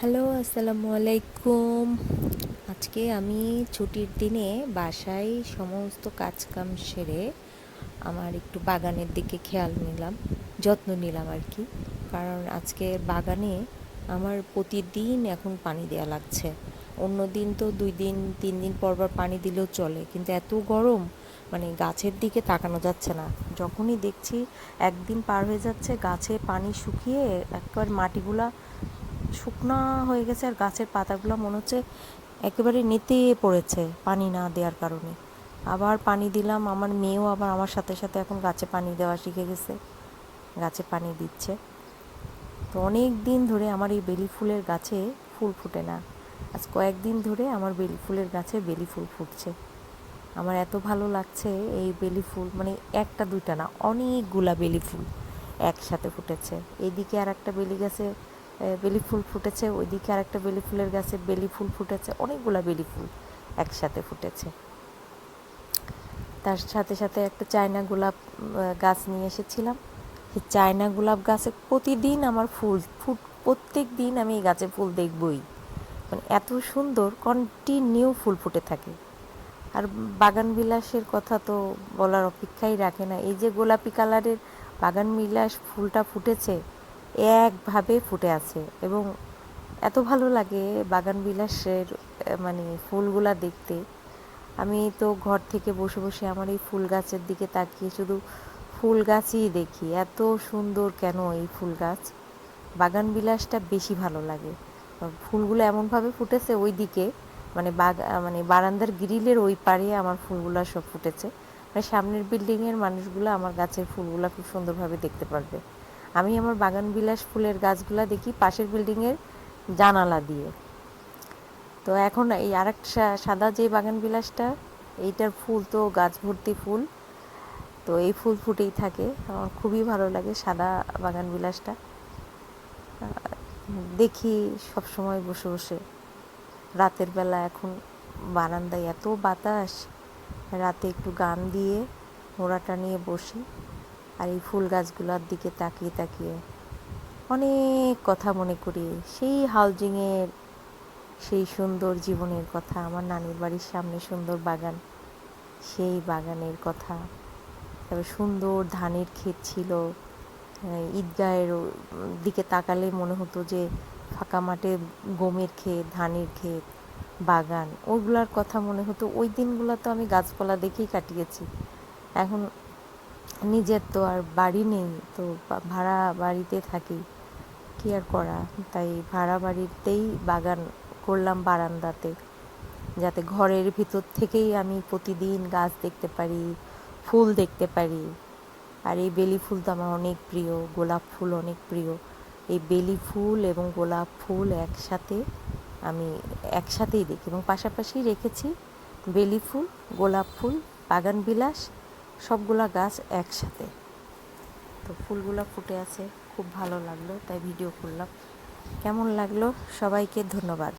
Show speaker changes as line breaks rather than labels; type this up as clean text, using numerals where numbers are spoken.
Hello, আসসালামু আলাইকুম। আজকে আমি ছুটির দিনে বাসায় সমস্ত কাজকাম সেরে আমার একটু বাগানের দিকে খেয়াল নিলাম, যত্ন নিলাম আর কি। কারণ আজকে বাগানে আমার প্রতিদিন এখন পানি দেওয়া লাগছে। অন্য দিন তো 2 দিন 3 দিন পর পর পানি দিলেও চলে, কিন্তু এত গরম মানে গাছের দিকে তাকানো যাচ্ছে না। যখনই দেখছি একদিন পার হয়ে যাচ্ছে, গাছে পানি শুকিয়ে একবার মাটিগুলা শুকনা হয়ে গেছে, আর গাছের পাতাগুলো মনে হচ্ছে একেবারে নেতিয়ে পড়েছে পানি না দেওয়ার কারণে। আবার পানি দিলাম, আমার মেয়েও আবার আমার সাথে সাথে এখন গাছে পানি দেওয়া শিখে গেছে, গাছে পানি দিচ্ছে। তো অনেক দিন ধরে আমার এই বেলি ফুলের গাছে ফুল ফুটে না। আজ কয়েকদিন ধরে আমার বেলি ফুলের গাছে বেলি ফুল ফুটছে। আমার এত ভালো লাগছে এই বেলি ফুল, মানে একটা দুইটা না, অনেকগুলা বেলি ফুল একসাথে ফুটেছে। এইদিকে আর একটা বেলি গাছে বেলি ফুল ফুটেছে, ওইদিকে আর একটা বেলি ফুলের গাছে বেলি ফুল ফুটেছে, অনেকগুলা বেলি ফুল একসাথে ফুটেছে। তার সাথে সাথে একটা চায়না গোলাপ গাছ নিয়ে এসেছিলাম। সেই চায়না গোলাপ গাছে প্রতিদিন আমার প্রত্যেক দিন আমি এই গাছে ফুল দেখবই। মানে এত সুন্দর কন্টিনিউ ফুল ফুটে থাকে। আর বাগান বিলাসের কথা তো বলার অপেক্ষাই রাখে না। এই যে গোলাপি কালারের বাগান বিলাস ফুলটা ফুটেছে, একভাবে ফুটে আছে, এবং এত ভালো লাগে বাগান বিলাসের মানে ফুলগুলা দেখতে। আমি তো ঘর থেকে বসে বসে আমার এই ফুল গাছের দিকে তাকিয়ে শুধু ফুল গাছই দেখি। এত সুন্দর কেন এই ফুল গাছ, বাগান বিলাসটা বেশি ভালো লাগে। ফুলগুলো এমনভাবে ফুটেছে ওই দিকে, মানে মানে বারান্দার গ্রিলের ওই পারে আমার ফুলগুলো সব ফুটেছে। মানে সামনের বিল্ডিংয়ের মানুষগুলো আমার গাছের ফুলগুলো খুব সুন্দরভাবে দেখতে পারবে। আমি আমার বাগান বিলাস ফুলের গাছগুলো দেখি পাশের বিল্ডিংয়ের জানালা দিয়ে। তো এখন এই আরেকটা সাদা যে বাগান বিলাসটা, এইটার ফুল তো গাছ ভর্তি ফুল, তো এই ফুল ফুটেই থাকে। আমার খুবই ভালো লাগে সাদা বাগান বিলাসটা। দেখি সব সময় বসে বসে রাতের বেলা, এখন বারান্দায় এত বাতাস, রাতে একটু গান দিয়ে মোড়াটা নিয়ে বসি আর এই ফুল গাছগুলোর দিকে তাকিয়ে তাকিয়ে অনেক কথা মনে করি। সেই হাউজিংয়ের সেই সুন্দর জীবনের কথা, আমার নানির বাড়ির সামনে সুন্দর বাগান, সেই বাগানের কথা। তবে সুন্দর ধানের ক্ষেত ছিল, ঈদগাহের দিকে তাকালে মনে হতো যে ফাঁকা মাঠে গমের ক্ষেত, ধানের ক্ষেত, বাগান, ওইগুলার কথা মনে হতো। ওই দিনগুলো তো আমি গাছপালা দেখেই কাটিয়েছি। এখন নিজের তো আর বাড়ি নেই, তো ভাড়া বাড়িতে থাকি, কী আর করা। তাই ভাড়া বাড়িতেই বাগান করলাম বারান্দাতে, যাতে ঘরের ভিতর থেকেই আমি প্রতিদিন গাছ দেখতে পারি, ফুল দেখতে পারি। আর এই বেলি ফুল তো আমার অনেক প্রিয়, গোলাপ ফুল অনেক প্রিয়। এই বেলি ফুল এবং গোলাপ ফুল আমি একসাথেই দেখি, এবং পাশাপাশি রেখেছি বেলি ফুল, গোলাপ ফুল, বাগান বিলাস, সবগুলা গাছ একসাথে। তো ফুলগুলো ফুটে আছে, খুব ভালো লাগলো, তাই ভিডিও করলাম। কেমন লাগলো? সবাইকে ধন্যবাদ।